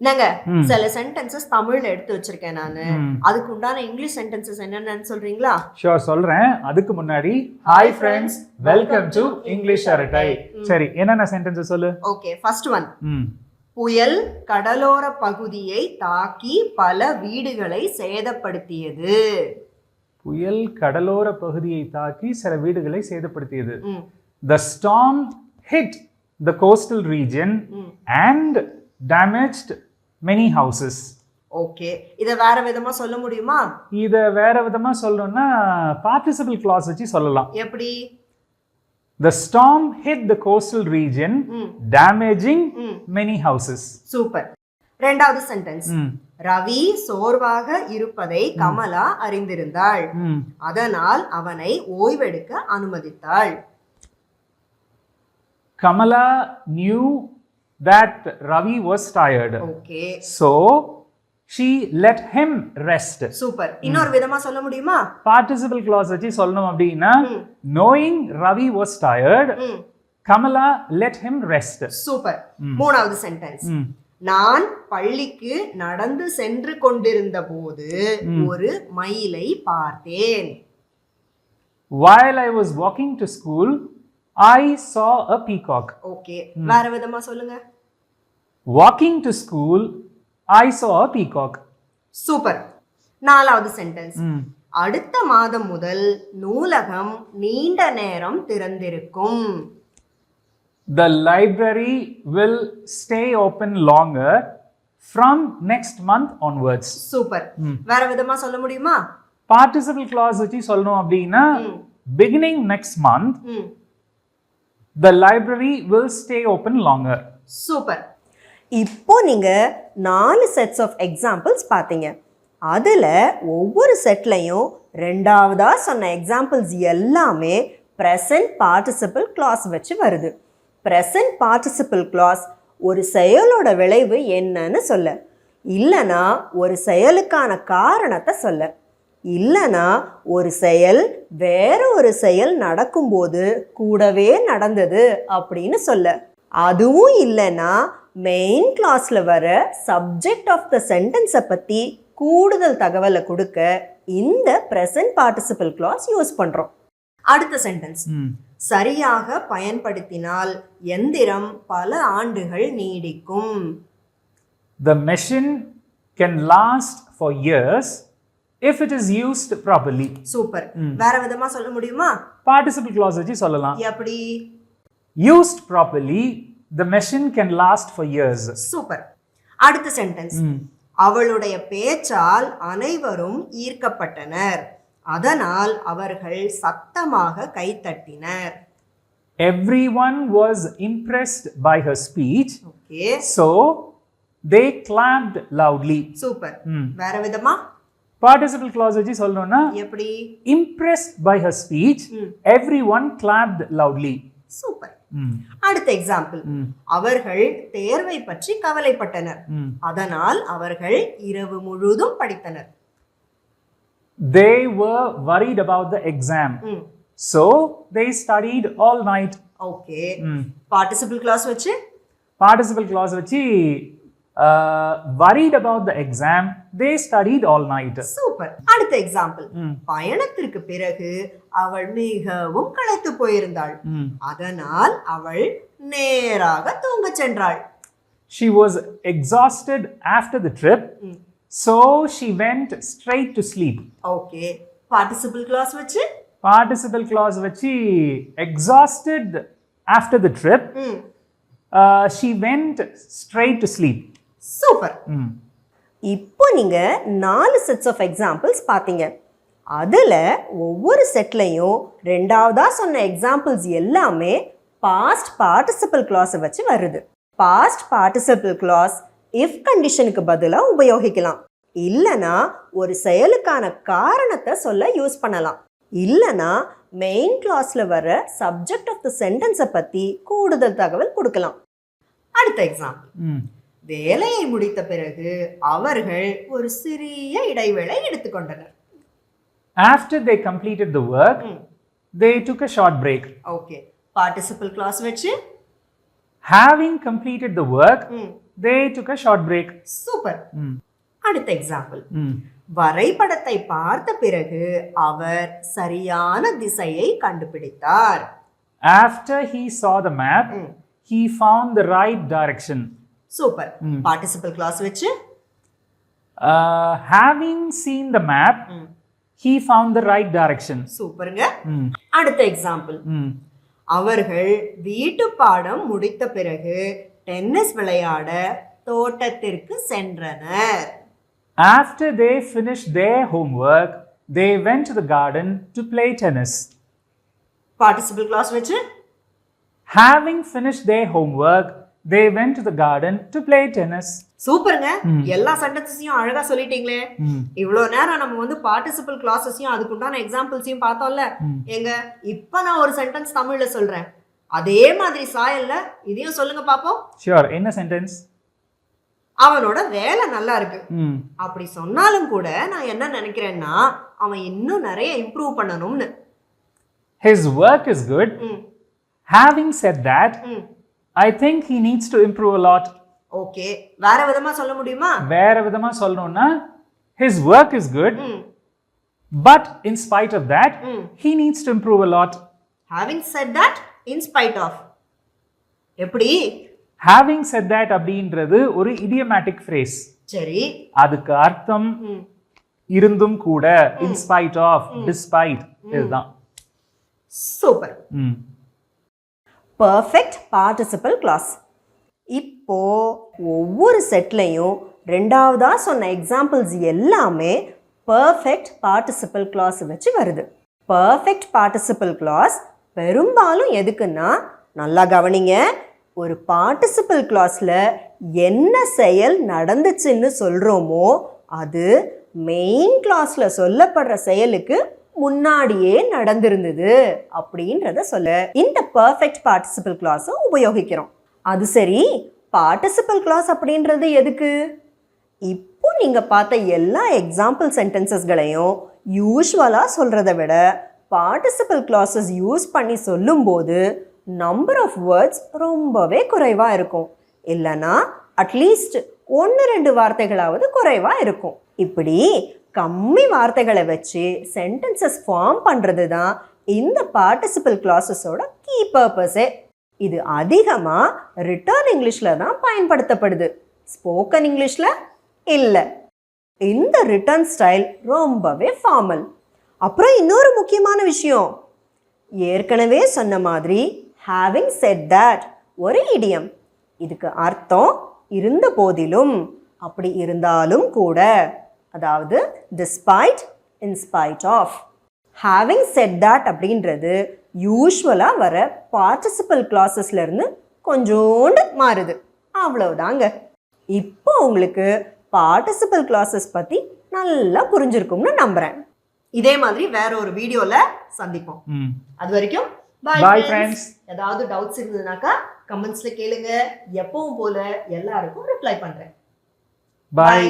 நாங்க சில சென்டென்சஸ் தமிழ்ல எடுத்து வச்சிருக்கேன் நானு. அதுக்கு உண்டான இங்கிலீஷ் சென்டென்சஸ் என்னன்னு சொல்றீங்களா? ஷூர் சொல்றேன். அதுக்கு முன்னாடி hi friends, welcome to English அரட்டை. சரி, என்னென்ன சென்டென்சஸ் சொல்லு. Okay, first one. புயல் கடலோர பகுதியை தாக்கி பல வீடுகளை சேதப்படுத்தியது. புயல் கடலோர பகுதியை தாக்கி சில வீடுகளை சேதப்படுத்தியது. The storm hit the coastal region and damaged many houses. Okay, இத வேற விதமா சொல்ல முடியுமா? இத வேற விதமா சொல்லணும்னா participle clause வச்சு சொல்லலாம். எப்படி? The storm hit the coastal region, damaging many houses. Super. இரண்டாவது சென்டென்ஸ். ரவி சோர்வாக இருப்பதை கமலா அறிந்திருந்தாள். அதனால் அவனை ஓய்வெடுக்க அனுமதித்தாள். Kamala knew that Ravi was tired. Okay. So she let him rest. Super. இன்னொரு விதமா சொல்ல முடியுமா? Participle clause வச்சு சொல்லணும் அப்படினா knowing Ravi was tired, Kamala let him rest. Super. மூணாவது சென்டென்ஸ். நான் பள்ளிக்கு நடந்து சென்று கொண்டிருந்த போது ஒரு மயிலை பார்த்தேன். While I was walking to school, I saw a peacock. Okay, வேற விதமா சொல்லுங்க. Walking to school, I saw a peacock. Super. நாலாவது சென்டென்ஸ். அடுத்த மாதம் முதல் நூலகம் நீண்ட நேரம் திறந்திருக்கும். The library will stay open longer from next month onwards. Super. வேற விதமா சொல்ல முடியுமா? Participle clause வச்சு சொல்லணும் அப்படினா beginning next month, the library will stay open longer. Super. இப்போ நீங்க 4 செட்ஸ் ஆஃப் எக்ஸாம்பிள்ஸ் பாத்தீங்க. அதுல ஒவ்வொரு செட்லயும் ரெண்டாவதா சொன்ன எக்ஸாம்பிள்ஸ் எல்லாமே present participle clause வச்சு வருது. present participle clause ஒரு செயலோட விளைவு என்னன்னு சொல்ல, இல்லனா ஒரு செயலுக்கான காரணத்தை சொல்ல, இல்லனா ஒரு செயல் வேற ஒரு செயல் நடக்கும்போது கூடவே நடந்தது அப்படின்னு சொல்ல, அதுவும் இல்லனா மெயின் கிளாஸ்ல வர சப்ஜெக்ட் ஆஃப் த சென்டென்ஸை பத்தி கூடுதல் தகவலை கொடுக்க இந்த present participle clause யூஸ் பண்றோம். அடுத்த சென்டென்ஸ். சரியாக பயன்படுத்தினால் எந்திரம் பல ஆண்டுகள் நீடிக்கும். The machine can last for years if it is used properly. Super. வேற விதமா சொல்ல முடியுமா? Participle clause வச்சு சொல்லலாம். எப்படி? Used properly, the machine can last for years. Super. அடுத்த சென்டென்ஸ். அவளுடைய பேச்சால் அனைவரும் ஈர்க்கப்பட்டனர். அதனால் அவர்கள் சத்தமாக கைத்தட்டினர். Everyone was impressed by her speech. Okay. So they clapped loudly. Super. வேற விதமா? Participle clause வச்சு சொல்லணும்னா எப்படி? Impressed by her speech, everyone clapped loudly. Super. அடுத்த எக்ஸாம்பிள். அவர்கள் தேர்வை பற்றி கவலைப்பட்டனர். அதனால் அவர்கள் இரவு முழுதும் படித்தனர். They were worried about the exam. So they studied all night. Okay. Participle clause வச்சு? Participle clause வச்சு worried about the exam, they studied all night. Super. அடுத்த எக்ஸாம்பிள். பயணத்திற்கு பிறகு அவள் மிகவும் களைத்து போயிருந்தாள். அதனால் அவள் நேராக தூங்கச் சென்றாள். She was exhausted after the trip, so she went straight to sleep. Okay. Participle clause வச்சு? Participle clause வச்சு exhausted after the trip, she went straight to sleep. Super. இப்போ நீங்க 4 செட்ஸ் ஆஃப் எக்ஸாம்பிள்ஸ் பாத்தீங்க. அதுல ஒவ்வொரு செட்லயும் ரெண்டாவதா சொன்ன எக்ஸாம்பிள்ஸ் எல்லாமே past participle clause வச்சு வருது. past participle clause if கண்டிஷனுக்கு பதிலா உபயோகிக்கலாம், இல்லனா ஒரு செயலுக்கான காரணத்தை சொல்ல யூஸ் பண்ணலாம், இல்லனா மெயின் கிளாஸ்ல வர சப்ஜெக்ட் ஆஃப் த சென்டென்ஸை பத்தி கூடுதல் தகவல் கொடுக்கலாம். அடுத்த எக்ஸாம்பிள். வேலையை முடித்த பிறகு அவர்கள் ஒரு சிறிய இடைவேளை எடுத்துக்கொண்டனர். After they completed the work, they took a short break. Okay. Participle clause வச்சு? Having completed the work, they took a short break. Super. Mm. அடுத்த எக்ஸாம்பிள். Mm. வரைபடத்தை பார்த்த பிறகு அவர் சரியான திசையை கண்டுபிடித்தார். After he saw the map, he found the right direction. Super. Participle clause வச்சு Having seen the map, he found the right direction. சூப்பருங்க. அடுத்த எக்ஸாம்பிள். அவர்கள் வீட்டு பாடம் முடித்த பிறகு டென்னிஸ் விளையாட தோட்டத்திற்கு சென்றனர். After they finished their homework, they went to the garden to play tennis. Participle clause வச்சு Having finished their homework, they went to the garden to play tennis. சூப்பருங்க. எல்லா சென்டென்சஸையும் அழகா சொல்லிட்டீங்களே. இவ்வளவு நேரம் நம்ம வந்து பார்ட்டிசிபிள் கிளாஸஸையும் அதுக்குண்டான எக்ஸாம்பிள்ஸையும் பார்த்தோம்ல. எங்க இப்ப நான் ஒரு சென்டென்ஸ் தமிழ்ல சொல்றேன், அதே மாதிரி சாயல்ல இதையும் சொல்லுங்க பாப்போம். Sure. என்ன சென்டென்ஸ்? அவனோட வேலை நல்லா இருக்கு. அப்படி சொன்னாலும் கூட நான் என்ன நினைக்கிறேன்னா அவன் இன்னும் நிறைய இம்ப்ரூவ் பண்ணணும்னு. His work is good. Having said that, I think he needs to improve a lot. Okay, வேற விதமா சொல்ல முடியுமா? வேற விதமா சொல்லணும்னா his work is good, but in spite of that, he needs to improve a lot. Having said that, in spite of. எப்படி? Having said that அப்படின்றது ஒரு idiomatic phrase. சரி. அதுக்கு அர்த்தம் இருந்தும் கூட, in spite of, despite இதுதான். சூப்பர். Perfect participle clause. இப்போ ஒவ்வொரு செட்லையும் ரெண்டாவதா சொன்ன எக்ஸாம்பிள்ஸ் எல்லாமே பர்ஃபெக்ட் பார்ட்டிசிபிள் கிளாஸ் வச்சு வருது. பர்ஃபெக்ட் பார்ட்டிசிபிள் கிளாஸ் பெரும்பாலும் எதுக்குன்னா, நல்லா கவனிங்க, ஒரு பார்ட்டிசிபிள் கிளாஸில் என்ன செயல் நடந்துச்சுன்னு சொல்கிறோமோ அது மெயின் கிளாஸில் சொல்லப்படுற செயலுக்கு முன்னாடியே நடந்திருந்தது அப்படின்றத சொல்ல இந்த பர்ஃபெக்ட் பார்ட்டிசிபிள் கிளாஸை உபயோகிக்கிறோம். அது சரி, பார்ட்டிசிபிள் கிளாஸ் அப்படின்றது எதுக்கு? இப்போ நீங்கள் பார்த்த எல்லா எக்ஸாம்பிள் சென்டென்சஸ்களையும் யூஸ்வலாக சொல்கிறத விட பார்ட்டிசிபிள் கிளாஸஸ் யூஸ் பண்ணி சொல்லும்போது நம்பர் ஆஃப் வேர்ட்ஸ் ரொம்பவே குறைவாக இருக்கும். இல்லைன்னா அட்லீஸ்ட் 1-2 வார்த்தைகளாவது குறைவாக இருக்கும். இப்படி கம்மி வார்த்தைகளை வச்சு சென்டென்சஸ் ஃபார்ம் பண்ணுறது தான் இந்த பார்ட்டிசிபிள் கிளாஸஸோட கீ பர்பஸே. இது அதிகமாக ரிட்டன் இங்கிலீஷில் தான் பயன்படுத்தப்படுது, ஸ்போக்கன் இங்கிலீஷில் இல்லை. இந்த ரிட்டன் ஸ்டைல் ரொம்பவே ஃபார்மல். அப்புறம் இன்னொரு முக்கியமான விஷயம், ஏற்கனவே சொன்ன மாதிரி having said that ஒரு இடியம். இதுக்கு அர்த்தம் இருந்த போதிலும், அப்படி இருந்தாலும் கூட, அதாவது despite, in spite of. having said that அப்படின்றது யூஸ்வலாக வர பார்ட்டிசிபிள் கிளாஸஸ்லேருந்து கொஞ்சோண்டு மாறுது, அவ்வளவுதாங்க. இப்போ உங்களுக்கு பார்ட்டிசிபிள் கிளாஸஸ் பற்றி நல்லா புரிஞ்சிருக்கும்னு நம்புகிறேன். இதே மாதிரி வேற ஒரு வீடியோவில் சந்திப்போம். அது வரைக்கும் Bye friends. ஏதாவது டவுட்ஸ் இருந்ததுனாக்கா கமெண்ட்ஸில் கேளுங்க. எப்பவும் போல எல்லாருக்கும் ரிப்ளை பண்ணுறேன். Bye.